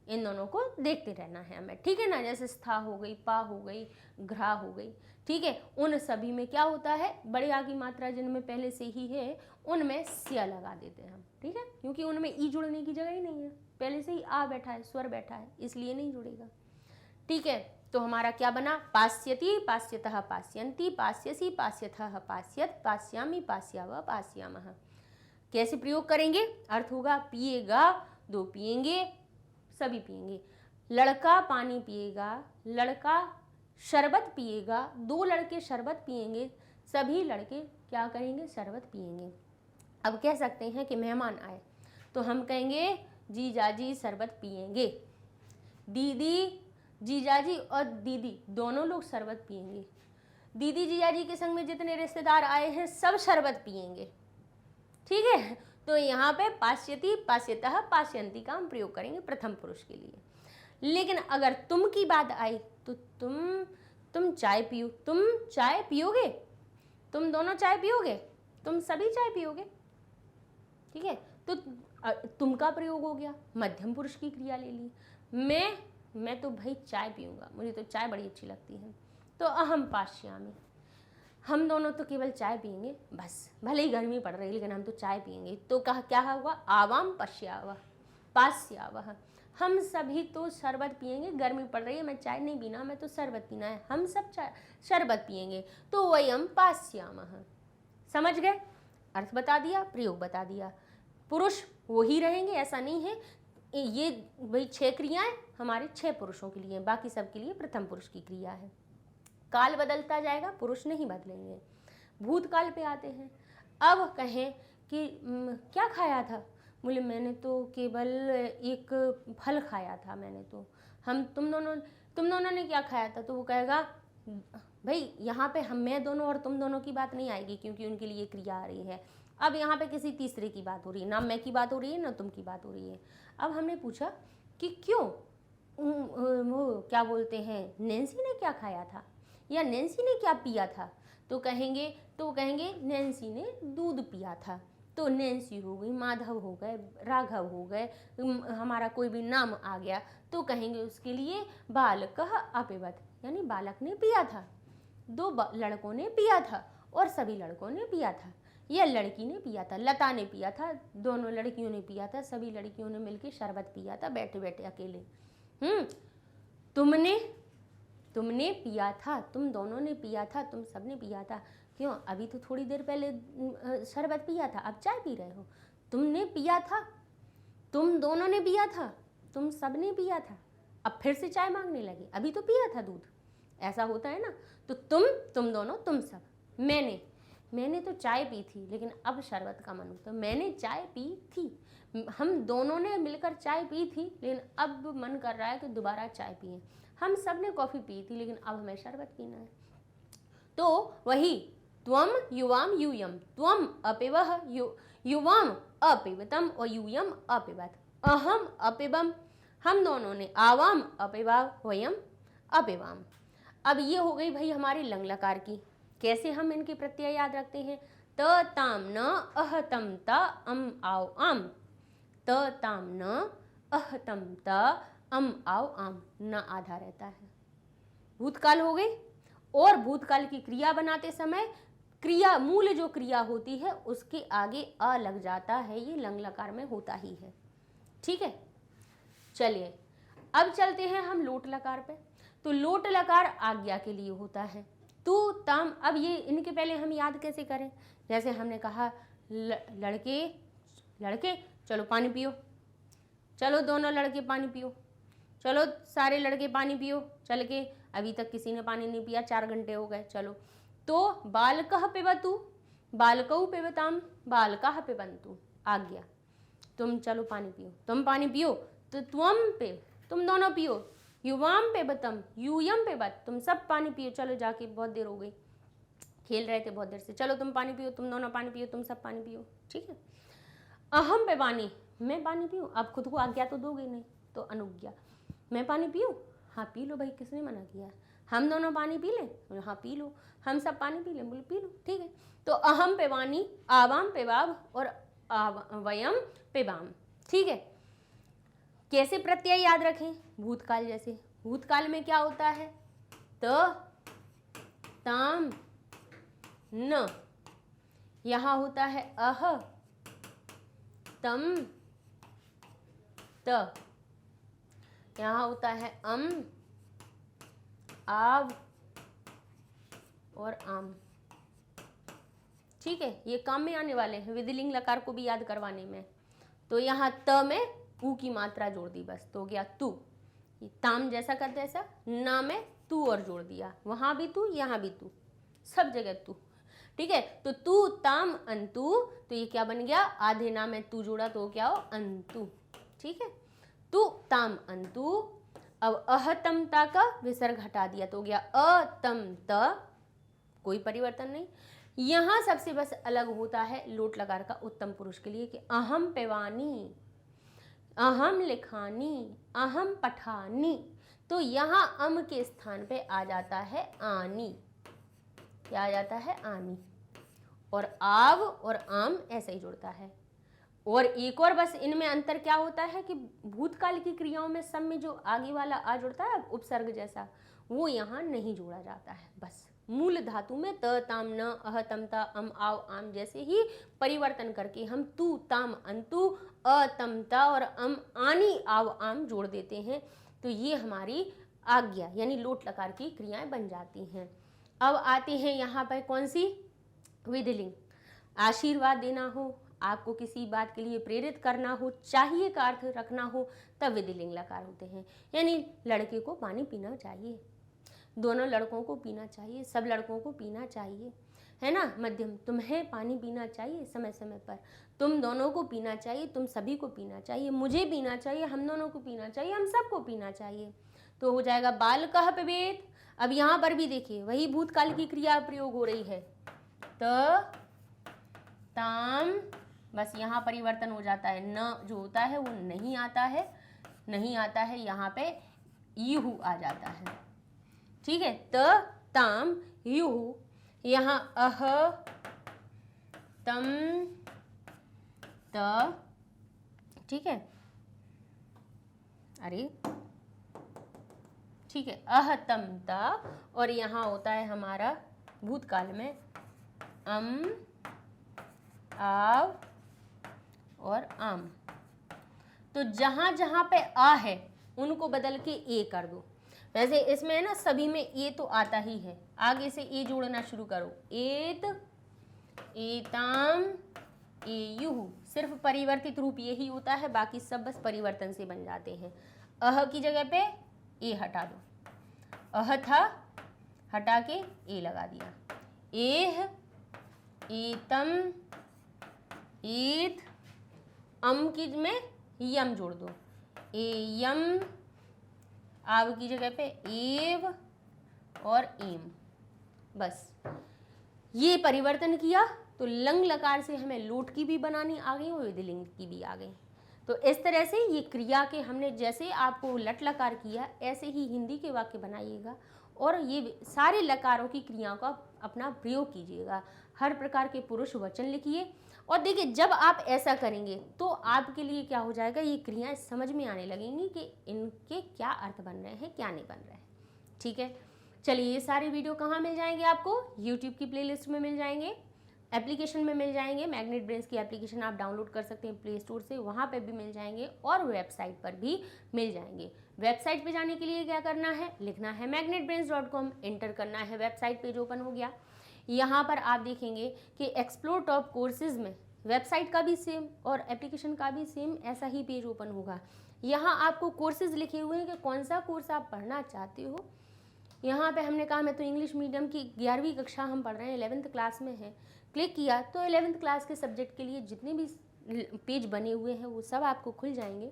इन दोनों को देखते रहना है हमें। ठीक है ना, जैसे स्था हो गई, पा हो गई, घ्रा हो गई। ठीक है, उन सभी में क्या होता है, बड़े आ की मात्रा जिनमें पहले से ही है उनमें स्या लगा देते हैं हम। ठीक है, क्योंकि उनमें ई जुड़ने की जगह ही नहीं है, पहले से ही आ बैठा है, स्वर बैठा है, इसलिए नहीं जुड़ेगा। ठीक है, तो हमारा क्या बना, पास्यति पास्यतः पास्यन्ति, पास्यसि पास्यथः पास्यत, पास्यामि पास्यावः पास्यामः। कैसे प्रयोग करेंगे? अर्थ होगा पिएगा, 2 पिएंगे, सभी पिएंगे। लड़का पानी पिएगा, लड़का शरबत पिएगा, 2 लड़के शरबत पिएंगे, सभी लड़के क्या करेंगे, शरबत पिएंगे। अब कह सकते हैं कि मेहमान आए तो हम कहेंगे जीजाजी शरबत पिएंगे, दीदी, जीजाजी और दीदी दोनों लोग शरबत पिएंगे। दीदी जीजाजी के संग में जितने रिश्तेदार आए हैं सब शरबत पिएंगे। ठीक है, तो यहाँ पे पास्यति पास्यतः पास्यन्ति का हम प्रयोग करेंगे प्रथम पुरुष के लिए। लेकिन अगर तुम की बात आई तो तुम चाय पियो, तुम चाय पियोगे, तुम दोनों चाय पियोगे, तुम सभी चाय पियोगे। ठीक है, तो तुम का प्रयोग हो गया, मध्यम पुरुष की क्रिया ले ली। मैं तो भाई चाय पीऊँगा, मुझे तो चाय बड़ी अच्छी लगती है, तो अहम पास्यामि, हम दोनों तो केवल चाय पिएंगे बस, भले ही गर्मी पड़ रही है लेकिन हम तो चाय पिएंगे। तो कहा क्या हुआ, आवाम पश्यावह पास्यावह, हम सभी तो शरबत पिएंगे, गर्मी पड़ रही है, मैं चाय नहीं पीना, मैं तो शरबत पीना है, हम सब चाय शरबत पिएंगे, तो वयम पास्यामः। समझ गए, अर्थ बता दिया, प्रयोग बता दिया। पुरुष वो ही रहेंगे ऐसा नहीं है, ये भाई 6 क्रियाएं हमारे 6 पुरुषों के लिए, बाकी सब के लिए प्रथम पुरुष की क्रिया है। काल बदलता जाएगा, पुरुष नहीं बदलेंगे। भूतकाल पे आते हैं। अब कहें कि क्या खाया था, बोले मैंने तो केवल एक फल खाया था, मैंने तो, तुम दोनों ने क्या खाया था, तो वो कहेगा भाई यहाँ पे मैं दोनों और तुम दोनों की बात नहीं आएगी, क्योंकि उनके लिए क्रिया आ रही है। अब यहाँ पे किसी तीसरे की बात हो रही है, ना मैं की बात हो रही है ना तुम की बात हो रही है। अब हमने पूछा कि क्यों, वो क्या बोलते हैं, नैन्सी ने क्या खाया था या नैन्सी ने क्या पिया था, तो कहेंगे नैन्सी ने दूध पिया था। तो नैन्सी हो गई, माधव हो गए, राघव हो गए, हमारा कोई भी नाम आ गया तो कहेंगे उसके लिए बालकः अपिबत, यानी बालक ने पिया था, 2 लड़कों ने पिया था और सभी लड़कों ने पिया था, या लड़की ने पिया था, लता ने पिया था, दोनों लड़कियों ने पिया था, सभी लड़कियों ने मिलकर शरबत पिया था बैठे बैठे अकेले। तुमने तुमने पिया था, तुम दोनों ने पिया था, तुम सबने पिया था। क्यों? अभी तो थोड़ी देर पहले शरबत पिया था, अब चाय पी रहे हो। तुमने पिया था, तुम दोनों ने पिया था, तुम सबने पिया था, अब फिर से चाय मांगने लगे, अभी तो पिया था दूध। ऐसा होता है ना। तो तुम दोनों, तुम सब। मैंने तो चाय पी थी, लेकिन अब शरबत का मन हो, तो मैंने चाय पी थी। हम दोनों ने मिलकर चाय पी थी, लेकिन अब मन कर रहा है कि दोबारा चाय पिए। हम सब ने कॉफ़ी पी थी, लेकिन अब हमें शरबत पीना है। तो वही त्वम युवाम यूयम, त्वम अपिवह युवाम अपिबतम और यूयम अपिबत, अहम अपिबम, हम दोनों ने, आवाम अपिवा वयम अपिवाम। अब ये हो गई भाई हमारी लंग लकार की। कैसे हम इनके प्रत्यय याद रखते हैं? त ताम न अहतम ता अम आओ आम, त ताम न अहतम ता अम आओ आम, न आधा रहता है। भूतकाल हो गई। और भूतकाल की क्रिया बनाते समय क्रिया, मूल जो क्रिया होती है उसके आगे अ लग जाता है, ये लंग लकार में होता ही है। ठीक है, चलिए अब चलते हैं हम लोट लकार पे। तो लोट लकार आज्ञा के लिए होता है। तू ताम, अब ये इनके पहले हम याद कैसे करें? जैसे हमने कहा लड़के चलो पानी पियो, चलो दोनों लड़के पानी पियो, चलो सारे लड़के पानी पियो चल के। अभी तक किसी ने पानी नहीं पिया, 4 घंटे हो गए, चलो। तो बालकः पिबतु, बालकौ पिबताम, बालकाः पिबन्तु, आज्ञा। तुम चलो पानी पियो, तुम पानी पियो, तो तुम दोनों पियो, युवाम पिबतम, यूयम पिबत, तुम सब पानी पियो, चलो जाके, बहुत देर हो गई, खेल रहे थे बहुत देर से, चलो तुम पानी पियो, तुम दोनों पानी पियो, तुम सब पानी पियो। ठीक है। अहम पिबानी, मैं पानी पीऊँ, आप खुद को आज्ञा तो दोगे नहीं, तो अनुज्ञा। मैं पानी पीऊँ, हाँ पी लो भाई, किसने मना किया? हम दोनों पानी पी लें, हाँ पी लो। हम सब पानी पी लें, बोले पी लो, ठीक है। तो अहम पिबानी, आवाम पिबाब और वयम पिबाम। ठीक है। कैसे प्रत्यय याद रखें? भूतकाल जैसे। भूतकाल में क्या होता है? त ताम न, यहाँ होता है अह तम त, यहाँ होता है अम आव और आम। ठीक है, ये काम में आने वाले हैं विधिलिंग लकार को भी याद करवाने में। तो यहाँ त में ऊ की मात्रा जोड़ दी, बस तो हो गया तू। ताम जैसा कर तैसा, ना में तू और जोड़ दिया, वहां भी तू, यहाँ भी तू, सब जगह तू। ठीक है। तो तू ताम अंतु, तो ये क्या बन गया? आधे ना में तू जोड़ा तो क्या हो? अंतु। ठीक है। तू ताम अंतु। अब अहतमता का विसर्ग हटा दिया तो हो गया अतम त, कोई परिवर्तन नहीं। यहां सबसे बस अलग होता है लोट लकार का उत्तम पुरुष के लिए कि अहम पेवानी, अहम लिखानी, अहम पठानी, तो यहां अम के स्थान पे आ जाता है आनी। क्या आ जाता है? आनी। और आव और आम ऐसे ही जुड़ता है। और एक और बस इनमें अंतर क्या होता है कि भूतकाल की क्रियाओं में सब में जो आगे वाला आ जुड़ता है उपसर्ग जैसा, वो यहाँ नहीं जोड़ा जाता है। बस मूल धातु में त ताम न अह तम ता अम आव आम जैसे ही परिवर्तन करके हम तू ताम अंतु अतमता और अम आनी आव आम जोड़ देते हैं, तो ये हमारी आज्ञा यानी लोट लकार की क्रियाएं बन जाती हैं। अब आते हैं यहाँ पर कौन सी? विधिलिंग। आशीर्वाद देना हो, आपको किसी बात के लिए प्रेरित करना हो, चाहिए का अर्थ रखना हो, तब विधिलिंग लकार होते हैं। यानी लड़के को पानी पीना चाहिए, दोनों लड़कों को पीना चाहिए, सब लड़कों को पीना चाहिए, है ना। मध्यम, तुम्हें पानी पीना चाहिए समय समय पर, तुम दोनों को पीना चाहिए, तुम सभी को पीना चाहिए, मुझे पीना चाहिए, हम दोनों को पीना चाहिए, हम सबको पीना चाहिए। तो हो जाएगा बालकः पिबेत। अब यहाँ पर भी देखिए वही भूतकाल की क्रिया प्रयोग हो रही है, त ताम, बस यहाँ परिवर्तन हो जाता है, न जो होता है वो नहीं आता है, नहीं आता है, यहाँ पे युहु आ जाता है। ठीक है। त ताम युहु, यहाँ अह तम त। ठीक है, अरे ठीक है, अह तम त, और यहाँ होता है हमारा भूतकाल में अम आव और आम। तो जहां जहां पे आ है उनको बदल के ए कर दो। वैसे इसमें है ना सभी में ए तो आता ही है, आगे से ए जोड़ना शुरू करो, एत, एताम, एयुः, सिर्फ परिवर्तित रूप यही होता है, बाकी सब बस परिवर्तन से बन जाते हैं। अह की जगह पे ए हटा दो, अह था, हटा के ए लगा दिया, एह, एतम, एत, अम की में यम जोड़ दो, एयम, आव की जगह पे एव और एम, बस ये परिवर्तन किया तो लंग लकार से हमें लोट की भी बनानी आ गई और विधिलिंग की भी आ गई। तो इस तरह से ये क्रिया के हमने जैसे आपको लट लकार किया ऐसे ही हिंदी के वाक्य बनाइएगा और ये सारे लकारों की क्रियाओं का अपना प्रयोग कीजिएगा। हर प्रकार के पुरुष वचन लिखिए और देखिए जब आप ऐसा करेंगे तो आपके लिए क्या हो जाएगा, ये क्रियाएं समझ में आने लगेंगी कि इनके क्या अर्थ बन रहे हैं, क्या नहीं बन रहे हैं। ठीक है, चलिए ये सारे वीडियो कहाँ मिल जाएंगे आपको, यूट्यूब की प्लेलिस्ट में मिल जाएंगे, एप्लीकेशन में मिल जाएंगे। मैग्नेट ब्रेन्स की एप्लीकेशन आप डाउनलोड कर सकते हैं प्ले स्टोर से, वहाँ पे भी मिल जाएंगे और वेबसाइट पर भी मिल जाएंगे। वेबसाइट पे जाने के लिए क्या करना है, लिखना है magnetbrains.com, एंटर करना है, वेबसाइट पेज ओपन हो गया। यहाँ पर आप देखेंगे कि एक्सप्लोर टॉप कोर्सेज में वेबसाइट का भी सेम और एप्लीकेशन का भी सेम ऐसा ही पेज ओपन होगा। यहाँ आपको कोर्सेज लिखे हुए हैं कि कौन सा कोर्स आप पढ़ना चाहते हो। यहाँ पे हमने कहा मैं तो इंग्लिश मीडियम की 11वीं कक्षा हम पढ़ रहे हैं, 11th क्लास में है, क्लिक किया तो 11th क्लास के सब्जेक्ट के लिए जितने भी पेज बने हुए हैं वो सब आपको खुल जाएंगे।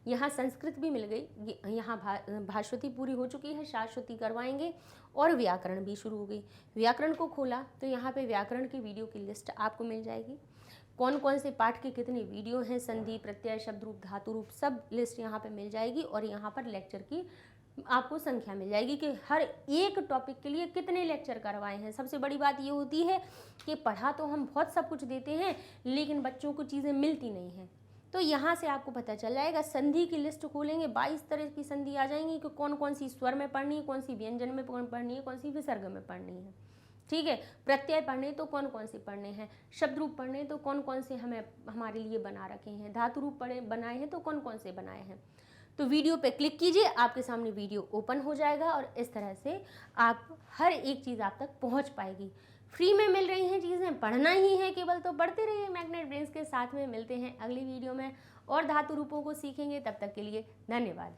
यहाँ संस्कृत भी मिल गई, यहाँ भाश्वती पूरी हो चुकी है, शाश्वती करवाएंगे और व्याकरण भी शुरू हो गई। व्याकरण को खोला तो यहाँ पे व्याकरण की वीडियो की लिस्ट आपको मिल जाएगी, कौन कौन से पाठ के कितने वीडियो हैं, संधि, प्रत्यय, शब्द रूप, धातु रूप, सब लिस्ट यहाँ पे मिल जाएगी और यहाँ पर लेक्चर की आपको संख्या मिल जाएगी कि हर एक टॉपिक के लिए कितने लेक्चर करवाए हैं। सबसे बड़ी बात ये होती है कि पढ़ा तो हम बहुत सब कुछ देते हैं लेकिन बच्चों को चीज़ें मिलती नहीं हैं, तो यहाँ से आपको पता चल जाएगा। संधि की लिस्ट खोलेंगे 22 तरह की संधि आ जाएंगी कि कौन कौन सी स्वर में पढ़नी है, कौन सी व्यंजन में पढ़नी है, कौन सी विसर्ग में पढ़नी है। ठीक है, प्रत्यय पढ़ने तो कौन कौन से पढ़ने हैं, शब्द रूप पढ़ने तो कौन कौन से हमें हमारे लिए बना रखे हैं, धातु रूप बनाए हैं तो कौन कौन से बनाए हैं। तो वीडियो पे क्लिक कीजिए, आपके सामने वीडियो ओपन हो जाएगा और इस तरह से आप हर एक चीज़ आप तक पहुंच पाएगी। फ्री में मिल रही हैं चीज़ें, पढ़ना ही है केवल, तो पढ़ते रहिए मैग्नेट ब्रेन्स के साथ में। मिलते हैं अगली वीडियो में और धातु रूपों को सीखेंगे, तब तक के लिए धन्यवाद।